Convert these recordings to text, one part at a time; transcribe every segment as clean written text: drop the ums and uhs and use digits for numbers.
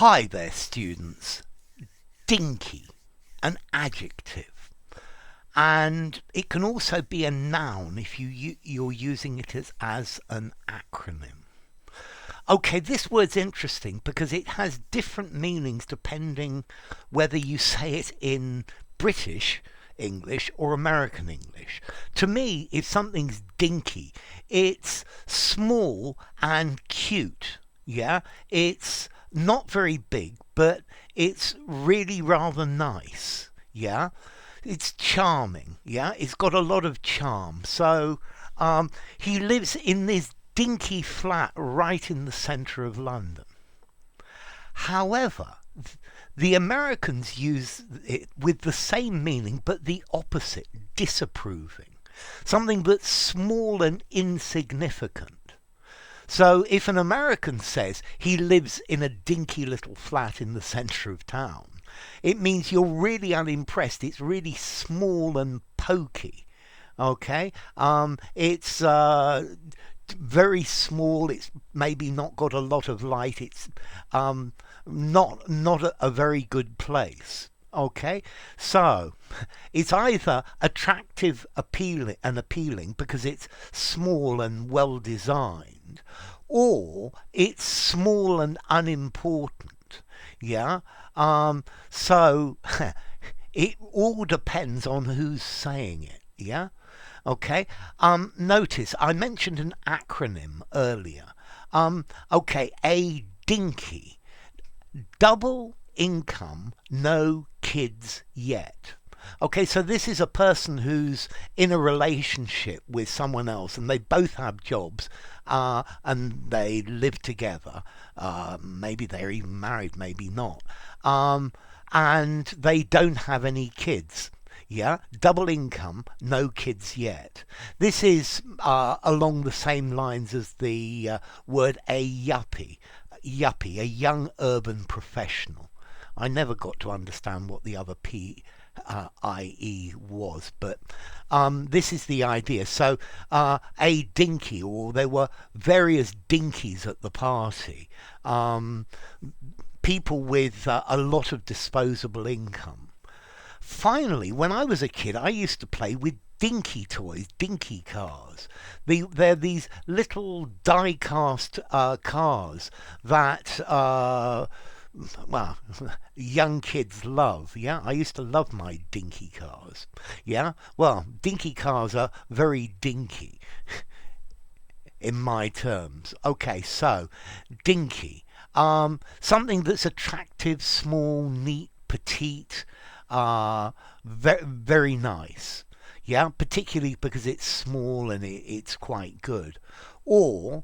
Hi there, students. Dinky, an adjective, and it can also be a noun if you're using it as an acronym. Okay, this word's interesting because it has different meanings depending whether you say it in British English or American English. To me, if something's dinky, it's small and cute. Yeah, it's not very big, but it's really rather nice. Yeah, it's charming. Yeah, it's got a lot of charm. So he lives in this dinky flat right in the centre of London. However, the Americans use it with the same meaning but the opposite, disapproving. Something that's small and insignificant. So if an American says he lives in a dinky little flat in the centre of town, it means you're really unimpressed. It's really small and pokey. Okay, it's very small. It's maybe not got a lot of light. It's not a very good place. Okay, so it's either attractive, appealing because it's small and well designed, or it's small and unimportant. Yeah. So it all depends on who's saying it. Yeah. Okay. Notice I mentioned an acronym earlier. Okay. A dinky. Double income, no kids yet. Okay, so this is a person who's in a relationship with someone else and they both have jobs and they live together. Maybe they're even married, maybe not. And they don't have any kids. Yeah, double income, no kids yet. This is along the same lines as the word a yuppie. Yuppie, a young urban professional. I never got to understand what the other IE was, but this is the idea. So a dinky, or there were various dinkies at the party, people with a lot of disposable income. Finally, when I was a kid, I used to play with dinky toys, dinky cars. They're these little die-cast cars that well, young kids love. Yeah, I used to love my dinky cars. Yeah, well, dinky cars are very dinky in my terms. Okay, so dinky, something that's attractive, small, neat, petite, very nice. Yeah, particularly because it's small and it's quite good. Or,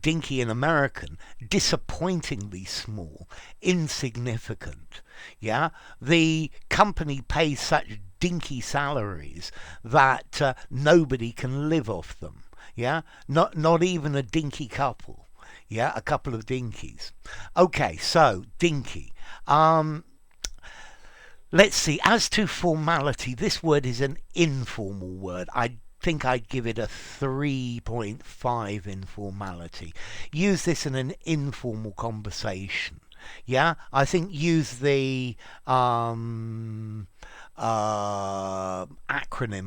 dinky in American, disappointingly small, insignificant. Yeah, the company pays such dinky salaries that nobody can live off them. Yeah, not even a dinky couple. Yeah, a couple of dinkies. Okay, so dinky. Let's see. As to formality, this word is an informal word. I think I'd give it a 3.5 in formality. Use this in an informal conversation. Yeah, I think use the acronym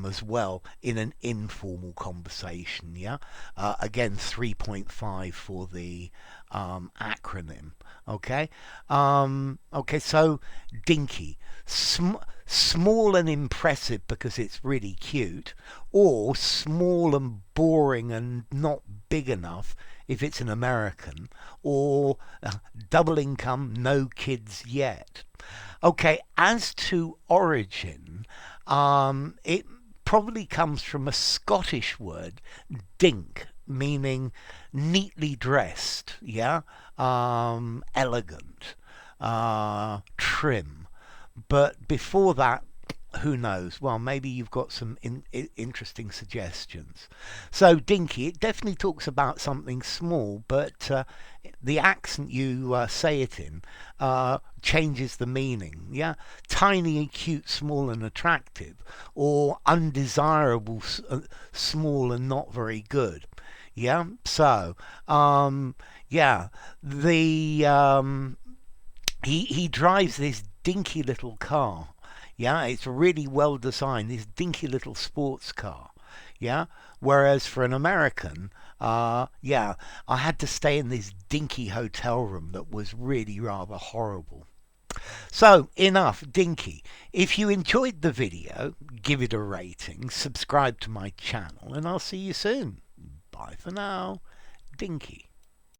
as well in an informal conversation. Yeah, again 3.5 for the acronym. Okay, okay. So dinky, small and impressive because it's really cute, or small and boring and not big enough if it's an American, or double income, no kids yet. Okay, as to origin, it probably comes from a Scottish word, dink, meaning neatly dressed, yeah, elegant, trim. But before that, who knows? Well, maybe you've got some interesting suggestions. So, dinky, it definitely talks about something small, but the accent you say it in changes the meaning. Yeah, tiny, cute, small, and attractive, or undesirable, small, and not very good. Yeah, so yeah, the he drives this dinky little car. Yeah, it's really well designed, this dinky little sports car. Yeah, whereas for an American, yeah, I had to stay in this dinky hotel room that was really rather horrible. So, enough dinky. If you enjoyed the video, give it a rating, subscribe to my channel, and I'll see you soon. Bye for now. Dinky.